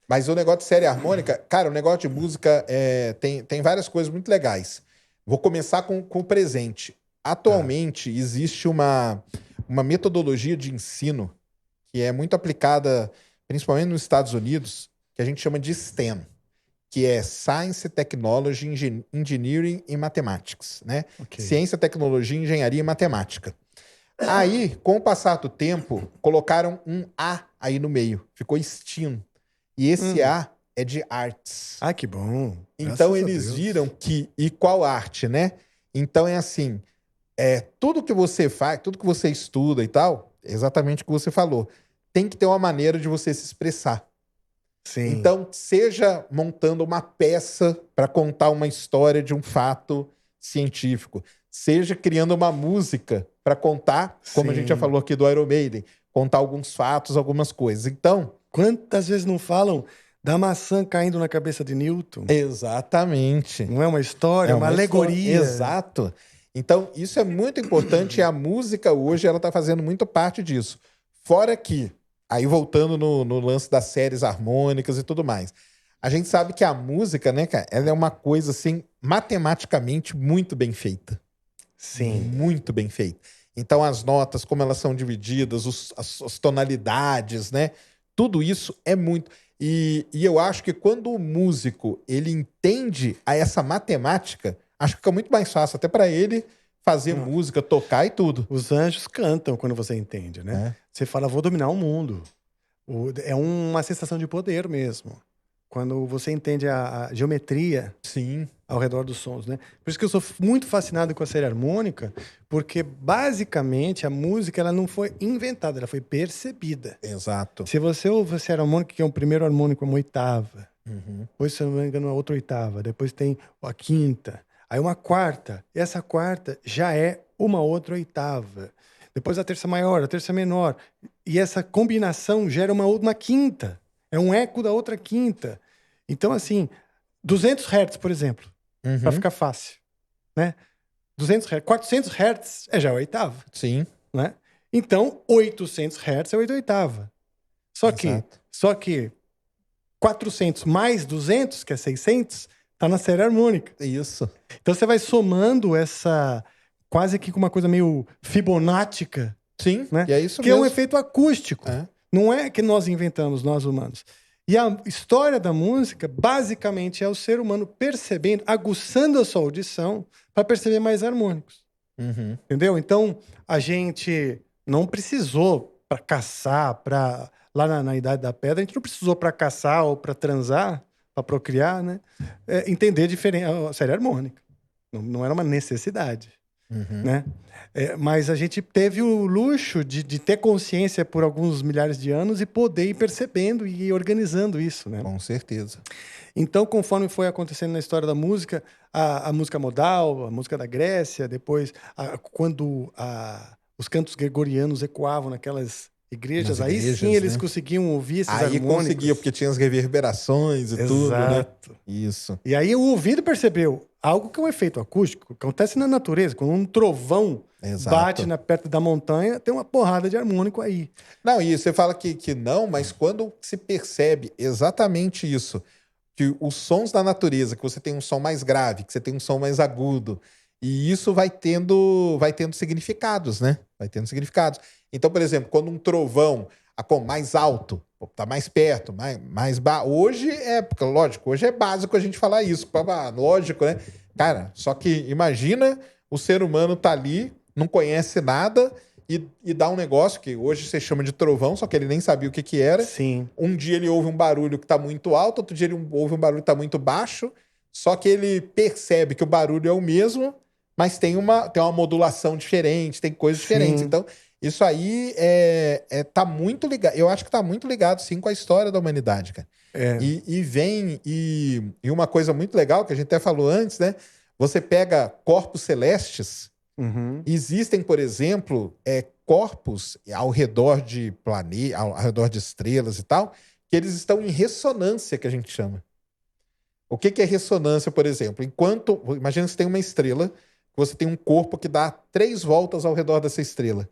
Mas o negócio de série harmônica, cara, o negócio de música tem várias coisas muito legais. Vou começar com o presente. Tá. Atualmente, existe uma metodologia de ensino que é muito aplicada, principalmente nos Estados Unidos, que a gente chama de STEM, que é Science, Technology, Engineering e Mathematics, né? Ok. Ciência, tecnologia, engenharia e matemática. Aí, com o passar do tempo, colocaram um A aí no meio. Ficou STEAM. E esse Hum. A é de arts. Ah, que bom. Então Graças a eles viram Deus. que. E qual arte, né? Então é assim: tudo que você faz, tudo que você estuda e tal, é exatamente o que você falou. Tem que ter uma maneira de você se expressar. Sim, Então, seja montando uma peça para contar uma história de um fato científico, seja criando uma música para contar, como a gente já sim. falou aqui do Iron Maiden, contar alguns fatos, algumas coisas. Então, Quantas vezes não falam da maçã caindo na cabeça de Newton? exatamente. Não é uma história, É é uma uma história. alegoria. Exato. Então, isso é muito importante e a música hoje ela está fazendo muito parte disso. Fora que, aí voltando no lance das séries harmônicas e tudo mais, a gente sabe que a música, né, cara, ela é uma coisa assim, matematicamente muito bem feita. Sim. Muito bem feita. Então, as notas, como elas são divididas, as tonalidades, né? Tudo isso é muito. E eu acho que quando o músico ele entende a essa matemática, acho que fica muito mais fácil até para ele fazer Não. música, tocar e tudo. Os anjos cantam quando você entende, né? Né? Você fala, vou dominar o mundo. É uma sensação de poder mesmo. Quando você entende a geometria Sim, ao redor dos sons, né? Por isso que eu sou muito fascinado com a série harmônica, porque basicamente a música ela não foi inventada, ela foi percebida. exato. Se você ouve a série harmônica, que é o primeiro harmônico, é uma oitava, Uhum. depois, se eu não me engano, uma outra oitava, depois tem a quinta, aí uma quarta, e essa quarta já é uma outra oitava. Depois a terça maior, a terça menor, e essa combinação gera uma quinta, é um eco da outra quinta. Então, assim, 200 Hz, por exemplo, para Uhum. ficar fácil, né? 200 Hz, 400 Hz é já a oitava, Sim, né? Então, 800 Hz é a oitava. Só que, exato. só que 400 mais 200, que é 600, tá na série harmônica. Isso. Então você vai somando essa quase que com uma coisa meio fibonática, Sim, né? e é isso Que é um mesmo. efeito acústico. É. Não é que nós inventamos, nós humanos. E a história da música, basicamente, é o ser humano percebendo, aguçando a sua audição para perceber mais harmônicos. Uhum. Entendeu? Então, a gente não precisou para caçar, para lá na Idade da Pedra, a gente não precisou para caçar ou para transar, para procriar, né? Entender a série harmônica. Não era uma necessidade, Uhum. né? Mas a gente teve o luxo de ter consciência por alguns milhares de anos e poder ir percebendo e ir organizando isso, né? Com certeza. Então, conforme foi acontecendo na história da música, a música modal, a música da Grécia, depois, quando os cantos gregorianos ecoavam naquelas Nas igrejas, aí sim igrejas, eles né? conseguiam ouvir esses Aí conseguia, harmônicos. porque tinha as reverberações e tudo, né? Exato. Isso. E aí o ouvido percebeu algo que é um efeito acústico, que acontece na natureza, quando um trovão bate Exato. perto da montanha, tem uma porrada de harmônico aí. Não, e você fala que não, mas quando se percebe exatamente isso, que os sons da natureza, que você tem um som mais grave, que você tem um som mais agudo, e isso vai tendo significados, né? Vai tendo significados. Então, por exemplo, quando um trovão mais alto, pô, tá mais perto, hoje lógico, hoje é básico a gente falar isso, lógico, né? Cara, só que imagina o ser humano tá ali, não conhece nada e dá um negócio que hoje você chama de trovão, só que ele nem sabia o que que era. Sim. Um dia ele ouve um barulho que tá muito alto, outro dia ele ouve um barulho que tá muito baixo, só que ele percebe que o barulho é o mesmo, mas tem uma modulação diferente, tem coisas diferentes. Sim. Então, isso aí tá muito ligado. Eu acho que tá muito ligado, sim, com a história da humanidade, cara. É. E uma coisa muito legal, que a gente até falou antes, né? Você pega corpos celestes. Uhum. Existem, por exemplo, corpos ao redor de planetas, ao redor de estrelas e tal, que eles estão em ressonância, que a gente chama. O que é ressonância, por exemplo? Imagina que você tem uma estrela, você tem um corpo que dá 3 voltas ao redor dessa estrela.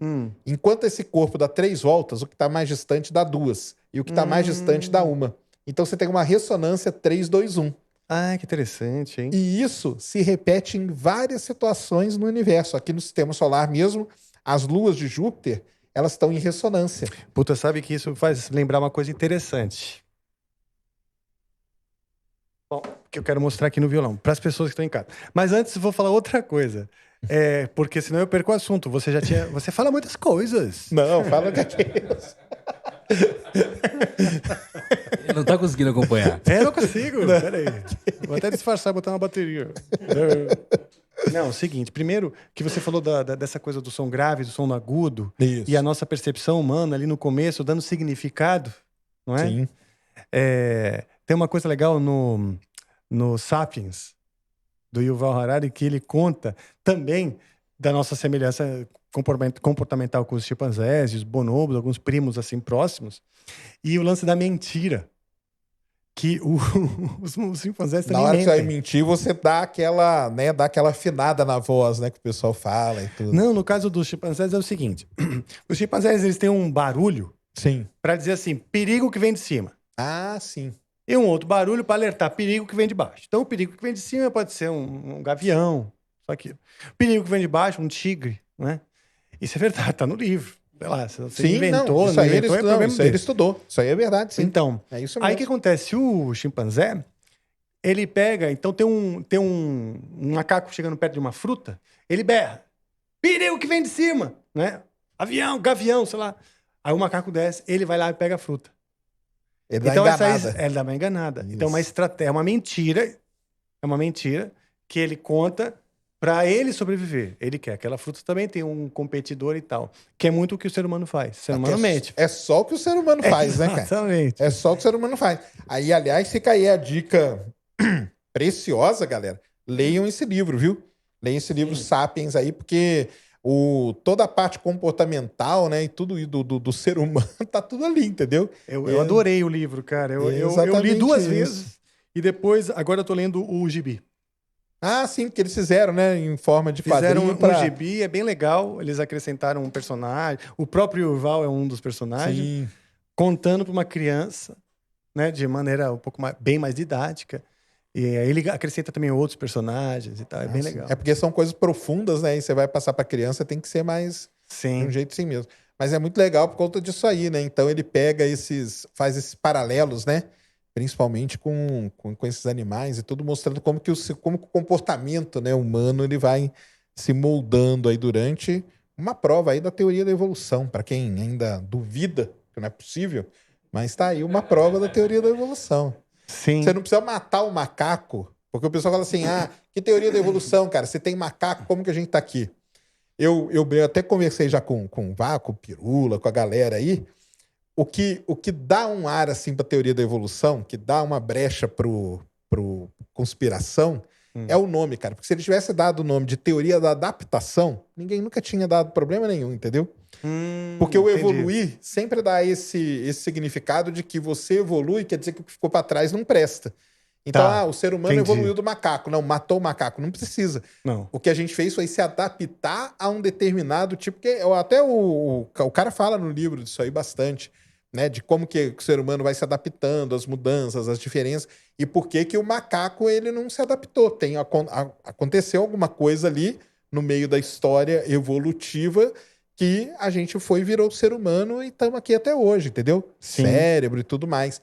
Enquanto esse corpo dá 3 voltas, o que está mais distante dá 2. E o que está mais distante dá 1. Então você tem uma ressonância 3-2-1. Ah, que interessante, hein? E isso se repete em várias situações no universo. Aqui no sistema solar mesmo, as luas de Júpiter, elas estão em ressonância. Puta, sabe que isso faz lembrar uma coisa interessante. Bom, que eu quero mostrar aqui no violão, para as pessoas que estão em casa. Mas antes, eu vou falar outra coisa. Porque senão eu perco o assunto. Você fala muitas coisas. Não, fala que é isso. Ele não tá conseguindo acompanhar. Eu não consigo. Peraí. Vou até disfarçar, botar uma bateria. Não, é o seguinte. Primeiro, que você falou dessa coisa do som grave, do som agudo. Isso. E a nossa percepção humana ali no começo, dando significado, não é? Sim. Tem uma coisa legal no Sapiens, do Yuval Harari, que ele conta também da nossa semelhança comportamental com os chimpanzés, os bonobos, alguns primos assim próximos, e o lance da mentira, que os chimpanzés também Na hora que você vai mentem. mentir, você dá aquela, né, dá aquela afinada na voz, né, que o pessoal fala e tudo. Não, no caso dos chimpanzés é o seguinte, os chimpanzés eles têm um barulho Sim. para dizer assim, perigo que vem de cima. Ah, sim. E um outro barulho para alertar perigo que vem de baixo. Então, o perigo que vem de cima pode ser um gavião, só aquilo. O perigo que vem de baixo, um tigre, né? Isso é verdade, tá no livro. Sei lá, se você Sim, inventou, isso não aí ele inventou, é estudou, problema isso aí ele dele. estudou. Isso aí é verdade, sim. Então, É isso aí o mesmo. que acontece? O chimpanzé, ele pega, então tem um macaco chegando perto de uma fruta, ele berra, perigo que vem de cima, né? Avião, gavião, sei lá. Aí o macaco desce, ele vai lá e pega a fruta. Ele dá Então enganada. ela dá uma enganada. Isso. Então é uma mentira que ele conta para ele sobreviver. Ele quer aquela fruta também tem um competidor e tal, que é muito o que o ser humano faz. O ser humano mente. É só o que o ser humano faz, né, cara? Exatamente. É só o que o ser humano faz. Aí, aliás, fica aí a dica preciosa, galera. Leiam esse livro, viu? Leiam esse livro Sapiens aí, porque toda a parte comportamental, né, e tudo do ser humano tá tudo ali, entendeu? Eu adorei o livro, cara. Eu li Exatamente 2 isso. vezes e depois, agora eu tô lendo o gibi. Ah, sim, que eles fizeram, né, em forma de Fizeram quadrinho um pra... gibi, é bem legal. Eles acrescentaram um personagem. O próprio Yuval é um dos personagens. Sim. Contando para uma criança, né, de maneira um pouco bem mais didática. E aí ele acrescenta também outros personagens e tal. É bem legal. É porque são coisas profundas, né? E você vai passar pra criança, tem que ser mais de Sim. um jeito assim mesmo. Mas é muito legal por conta disso aí, né? Então ele pega faz esses paralelos, né? Principalmente com esses animais e tudo, mostrando como que o comportamento, né, humano ele vai se moldando aí durante uma prova aí da teoria da evolução. Para quem ainda duvida que não é possível, mas tá aí uma prova da teoria da evolução. Sim. Você não precisa matar o macaco, porque o pessoal fala assim, que teoria da evolução, cara? Você tem macaco, como que a gente tá aqui? Eu até conversei já com o Vaco, o Pirula, com a galera aí. O que dá um ar assim para a teoria da evolução, que dá uma brecha pro conspiração, é o nome, cara. Porque se ele tivesse dado o nome de teoria da adaptação, ninguém nunca tinha dado problema nenhum, entendeu? Porque o entendi. evoluir sempre dá esse significado de que você evolui, quer dizer que o que ficou para trás não presta. Então, Tá, o ser humano entendi. evoluiu do macaco. Não, matou o macaco. Não precisa. Não. O que a gente fez foi se adaptar a um determinado tipo, que até o cara fala no livro disso aí bastante, né? De como que o ser humano vai se adaptando, as mudanças, as diferenças, e por que o macaco ele não se adaptou. Aconteceu alguma coisa ali no meio da história evolutiva que a gente virou ser humano e estamos aqui até hoje, entendeu? Sim. Cérebro e tudo mais.